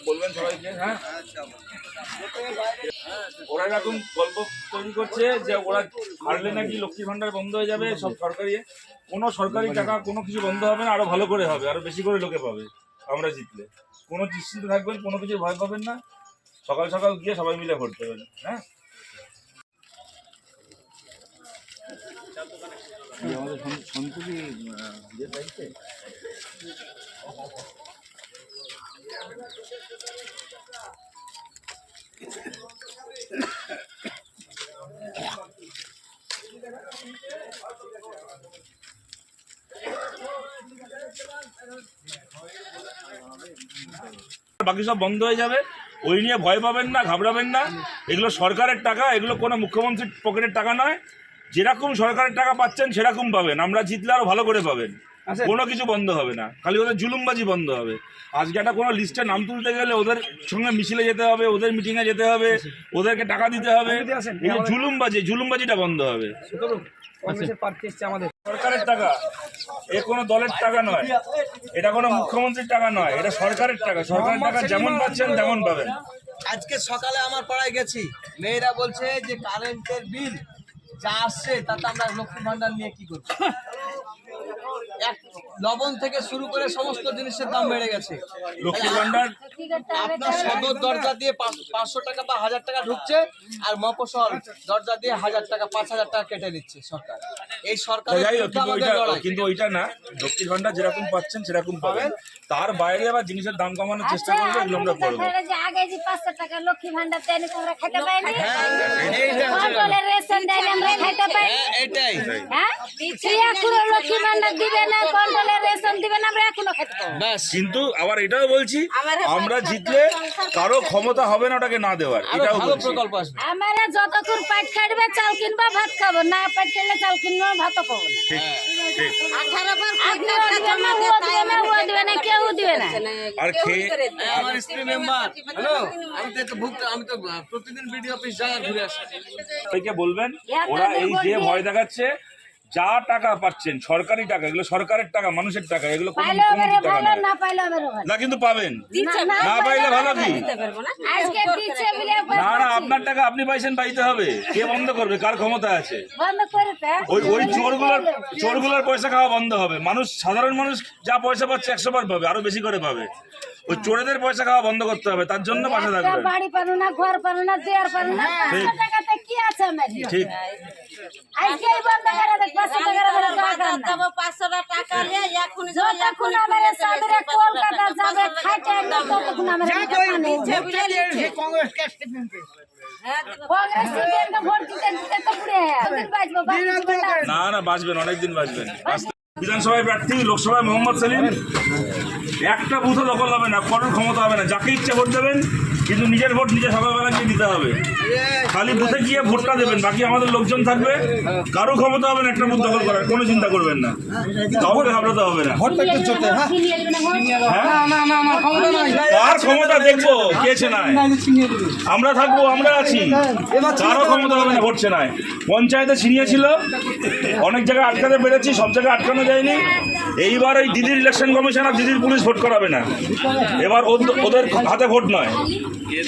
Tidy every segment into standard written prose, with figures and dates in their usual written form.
বলবেন সবাইকে। হ্যাঁ, ওরা এরকম গল্প তৈরি করছে যে ওরা হারলে নাকি লক্ষ্মী ভান্ডার বন্ধ হয়ে যাবে, সব সরকারি কোনো সরকারি টাকা কোনো কিছু বন্ধ হবে না, আরো ভালো করে হবে, আরো বেশি করে লোকে পাবে আমরা জিতলে। কোনো নিশ্চিন্ত থাকবেন, কোনো কিছু ভয় পাবেন না, সকাল সকাল গিয়ে সবাই মিলে ভোট দেবেন। হ্যাঁ, আমাদের সন্তুকি দায়িত্বে বাকি সব বন্ধ হয়ে যাবে, ওই নিয়ে ভয় পাবেন না, ঘাবড়াবেন না। এগুলো সরকারের টাকা, এগুলো কোনো মুখ্যমন্ত্রীর পকেটের টাকা নয়। যেরকম সরকারের টাকা পাচ্ছেন সেরকম পাবেন, আমরা জিতলে আরো ভালো করে পাবেন। কোনো কিছু বন্ধ হবে না, খালি ওদের জুলুমবাজি বন্ধ হবে। আজকে একটা কোনো লিস্টে নাম তুলতে গেলে ওদের সঙ্গে মিছিলে যেতে হবে, ওদের মিটিংয়ে যেতে হবে, ওদেরকে টাকা দিতে হবে। এই যে জুলুমবাজিটা বন্ধ হবে। সরকারের টাকা, এ কোনো দলের টাকা নয়, এটা কোনো মুখ্যমন্ত্রীর টাকা নয়, এটা সরকারের টাকা। সরকারের টাকা যেমন পাচ্ছেন তেমন পাবেন। আজকে সকালে আমার পাড়ায় গেছি, মেয়েরা বলছে যে কারেন্টের বিল যা আসছে তাতে আমরা লক্ষ্মী ভান্ডার নিয়ে কি করবো। লবণ থেকে শুরু করে সমস্ত জিনিসের দাম বেড়ে গেছে। লক্ষ্মী ভান্ডার আপনার সদর দরজা দিয়ে 500 টাকা বা 1000 টাকা ঢুকছে, আর মফস্বল দরজা দিয়ে 1000 টাকা 5000 টাকা কেটে নিচ্ছে সরকার। এই সরকার কিন্তু ওইটা না, লক্ষ্মী ভান্ডার যেরকম পাচ্ছেন সেরকম পাবেন, তার বাইরে আবার জিনিসের দাম কমানোর চেষ্টা করবো, এগুলো আমরা করবো। আগে যে 500 টাকা লক্ষ্মী ভান্ডার দেন আমরা খেতে পাইনি, কন্ট্রোলের রেশন দেন আমরা খেতে পাইনি। এটাই হ্যাঁ, এখনো লক্ষ্মী ভান্ডার দিবে না, কন্ট্রোলের রেশন দিবে না, আমরা এখনো খেতে পাবো বাস। কিন্তু আবার এটাও বলছি, আমরা জিতলে কারো ক্ষমতা হবে না ওটাকে না দেওয়ার, এটাও বলছি। প্রকল্প আসবে, আমরা যতক্ষণ পেট খাটবে চাল কিনবো, ভাত খাবো না, পেট খেলে চাল কিনবো, ভাতও পাবো না। ঠিক ঠিক। 18 বার দিবে না, কেউ দিবে না। আর আমার স্ত্রী মেম্বার, হ্যালো, আমি তো প্রতিদিন বিডিও অফিস যাই আর ঘুরে আসি। সবাইকে বলবেন, ওরা এই যে ভয় দেখাচ্ছে, যা টাকা পাচ্ছেন সরকারি টাকা, এগুলো সরকারের টাকা, মানুষের টাকা, এগুলো কোনো মুখ্যমন্ত্রীর টাকা নয়। না কিন্তু পাবেন, না পাইলে ভালো কি। না না, আপনার টাকা আপনি পাইছেন, পাইতে হবে। কে বন্ধ করবে, কার ক্ষমতা আছে? ওই চোরগুলোর পয়সা খাওয়া বন্ধ হবে। মানুষ, সাধারণ মানুষ যা পয়সা পাচ্ছে 100 বার পাবে, আরো বেশি করে পাবে। ওই চোরেদের পয়সা খাওয়া বন্ধ করতে হবে, তার জন্য পাশে থাকবেন। বাড়ি পারো না, ঘর পারো না, দেয়ার পারো না, 500 টাকাতে কি আছে আমার? ঠিক। আজকে বন্ধ করে দেখ, 500 টাকা নিয়ে এখন যতক্ষণ আমার সাদরে কলকাতা যাবে খাইতে না, ততক্ষণ আমার কংগ্রেস ভোট দিতে তো পুরে না না, বাঁচবেন, অনেকদিন বাঁচবেন। বিধানসভায় প্রার্থী, লোকসভায় মোহাম্মদ সেলিম। একটা বুথও দখল হবে না, কোনো ক্ষমতা হবে না, যাকে ইচ্ছে ভোট দেবেন, কিন্তু নিজের ভোট নিজে সকালবেলা গিয়ে দিতে হবে। খালি বুথে গিয়ে ভোটটা দেবেন, বাকি আমাদের লোকজন থাকবে। কারো ক্ষমতা হবে না একটা বুথ দখল করার, কোনো চিন্তা করবেন না, কাউকে ঘাবড়াতে হবে না। কার ক্ষমতা দেখবো, কে চেনায়? আমরা থাকবো, আমরা আছি, কারো ক্ষমতা হবে না ভোট চেনায়। পঞ্চায়েতে ছিনিয়ে ছিল, অনেক জায়গায় আটকাতে পেরেছি, সব জায়গায় আটকানো যায়নি। এইবার ওই দিদির ইলেকশন কমিশন আর দিদির পুলিশ ভোট করাবে না, এবার ওদের হাতে ভোট নয়,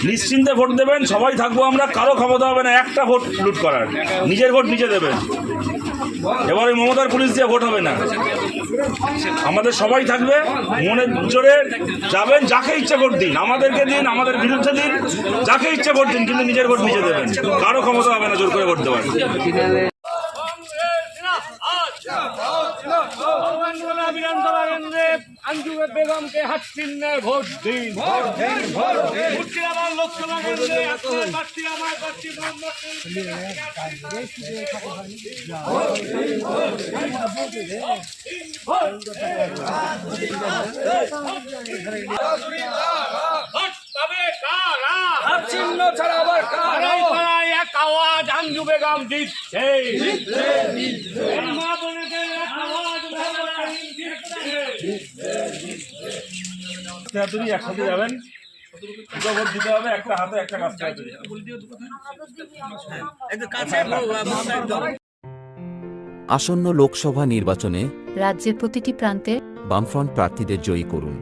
নিশ্চিন্তে ভোট দেবেন। সবাই থাকবো আমরা, কারো ক্ষমতা হবে না একটা ভোট লুট করার, নিজের ভোট নিজে দেবেন। এবার ওই মমতার পুলিশ দিয়ে ভোট হবে না, আমাদের সবাই থাকবে, মনে জোরে যাবেন, যাকে ইচ্ছে ভোট দিন, আমাদেরকে দিন, আমাদের বিরুদ্ধে দিন, যাকে ইচ্ছে ভোট দিন, কিন্তু নিজের ভোট নিজে দেবেন, কারো ক্ষমতা হবে না জোর করে ভোট দেওয়ার। বিধানসভা কেন্দ্রে আঞ্জু বেগমকে হাত চিহ্নে ভোট দিন। মুর্শিদাবাদ লোকসভা কেন্দ্রে প্রার্থী আমার প্রার্থী চিহ্ন ছাড়া আবার এক আওয়াজ আঞ্জু বেগম দিচ্ছে। মা বোনেদের এক আওয়াজ একসাথে যাবেন, ভোট দিতে হবে, একটা হাতে একটা কাজ করতে হবে। আসন্ন লোকসভা নির্বাচনে রাজ্যের প্রতিটি প্রান্তে বামফ্রন্ট প্রার্থীদের জয়ী করুন।